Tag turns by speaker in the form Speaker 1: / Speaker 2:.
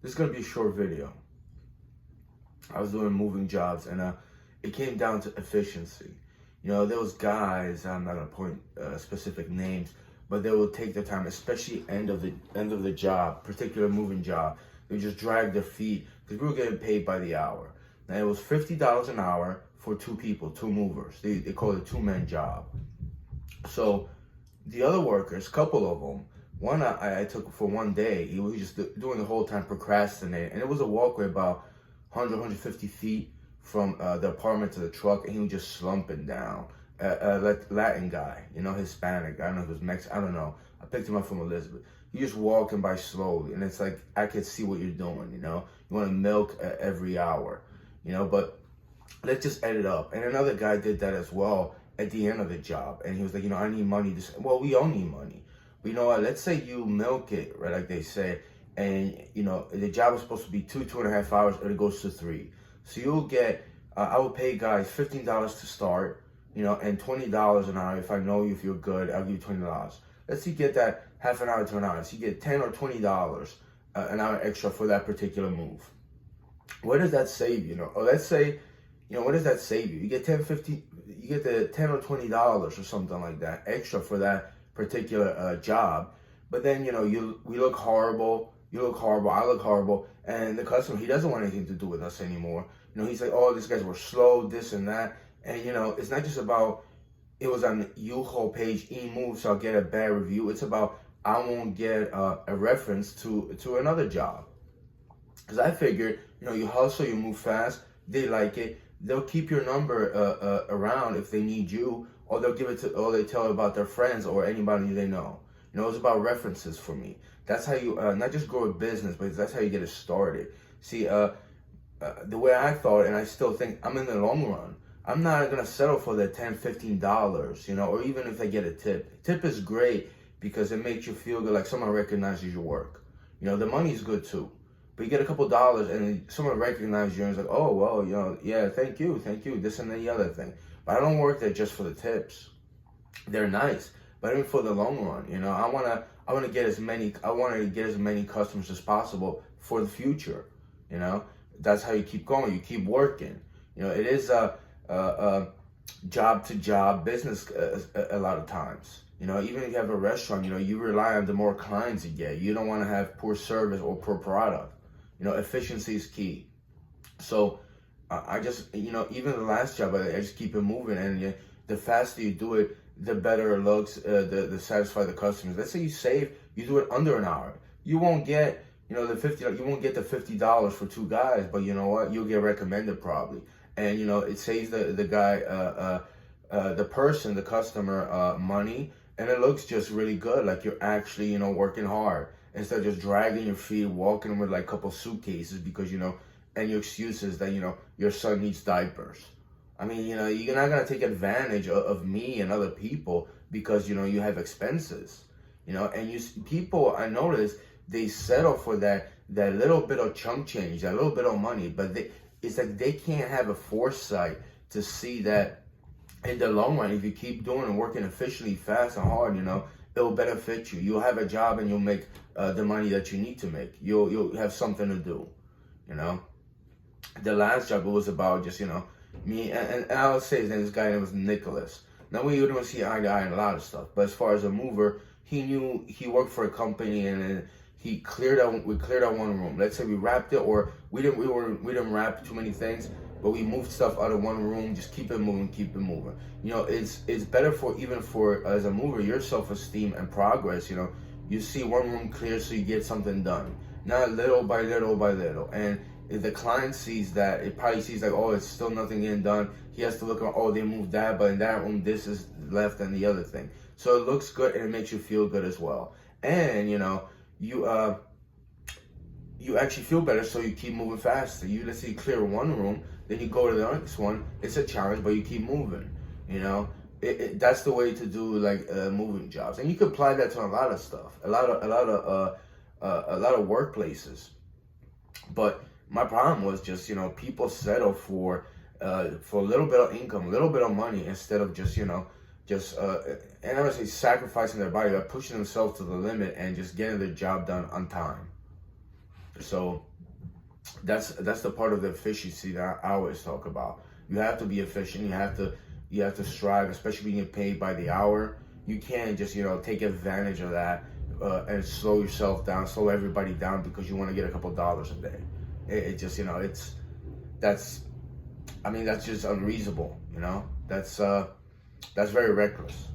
Speaker 1: This is gonna be a short video. I was doing moving jobs, and it came down to efficiency. There was guys. I'm not gonna point specific names, but they will take their time, especially end of the job, particular moving job. They just drag their feet because we were getting paid by the hour. Now it was $50 an hour for two people, two movers. They call it a two-man job. So the other workers, couple of them, one I took for one day. He was just doing the whole time procrastinating, and it was a walkway about 150 feet from the apartment to the truck, and he was just slumping down. Latin guy, Hispanic. I don't know if it was Mexican. I don't know. I picked him up from Elizabeth. He just walking by slowly, and it's like I could see what you're doing. You want to milk every hour, but let's just add it up. And another guy did that as well at the end of the job, and he was like, I need money. Well, we all need money. But you know what? Let's say you milk it, right, like they say, and the job is supposed to be 2.5 hours, and it goes to 3. So you'll get. I will pay guys $15 to start, and $20 an hour. If I know you, if you're good, I'll give you $20. Let's say you get that half an hour to an hour. So you get $10 or $20 an hour extra for that particular move. What does that save you? Or let's say, what does that save you? You get 10, 15, you get the $10 or $20 or something like that extra for that particular job. But then, we look horrible. You look horrible. I look horrible. And the customer, he doesn't want anything to do with us anymore. He's like, oh, these guys were slow, this and that. And, it's not just about, it was on the U-Haul page, e-move, so I'll get a bad review. It's about, I won't get a reference to another job. Because I figured, you hustle, you move fast, they like it. They'll keep your number around if they need you, or they'll give it to, or they tell about their friends or anybody they know. It's about references for me. That's how you not just grow a business, but that's how you get it started. See, the way I thought, and I still think, I'm in the long run. I'm not gonna settle for the $10, $15, or even if I get a tip. Tip is great because it makes you feel good, like someone recognizes your work. The money's good too. But you get a couple dollars and someone recognizes you and is like, oh, well, yeah, thank you, this and the other thing. But I don't work there just for the tips. They're nice, but even for the long run, I want to get as many customers as possible for the future. That's how you keep going. You keep working. It is a job to job business a lot of times. Even if you have a restaurant, you rely on the more clients you get. You don't want to have poor service or poor product. Efficiency is key. So I just, even the last job, I just keep it moving. And the faster you do it, the better it looks, the satisfy the customers. Let's say you do it under an hour. You won't get, you won't get the $50 for two guys, but you know what? You'll get recommended probably. And, it saves the guy, the customer, money. And it looks just really good, like you're actually, working hard instead of just dragging your feet, walking with like a couple suitcases because, and your excuse is that, your son needs diapers. I mean, you're not going to take advantage of me and other people because, you have expenses, and people, I notice, they settle for that little bit of chunk change, that little bit of money, but it's like they can't have a foresight to see that in the long run, if you keep doing and working efficiently, fast and hard, it'll benefit you. You'll have a job and you'll make the money that you need to make. You'll have something to do, The last job, it was about just, me, and I would say his name, this guy name was Nicholas. Now, we don't see eye to eye in a lot of stuff, but as far as a mover, he worked for a company and we cleared out one room. Let's say we wrapped it, or we didn't wrap too many things, but we moved stuff out of one room. Just keep it moving. It's better even for as a mover, your self-esteem and progress. You see one room clear, so you get something done, not little by little. And if the client sees that, it probably sees like, oh, it's still nothing getting done. He has to look at, oh, they moved that, but in that room, this is left and the other thing. So it looks good and it makes you feel good as well. And you actually feel better, so you keep moving faster. Let's say you clear one room, then you go to the next one. It's a challenge, but you keep moving. That's the way to do like moving jobs, and you can apply that to a lot of stuff, a lot of workplaces. But my problem was just people settle for a little bit of income, a little bit of money instead of just and I would say sacrificing their body by pushing themselves to the limit and just getting the job done on time. So that's the part of the efficiency that I always talk about. You have to be efficient. You have to strive, especially when you're paid by the hour. You can't just take advantage of that and slow yourself down, slow everybody down because you want to get a couple dollars a day. It just that's that's just unreasonable. That's very reckless.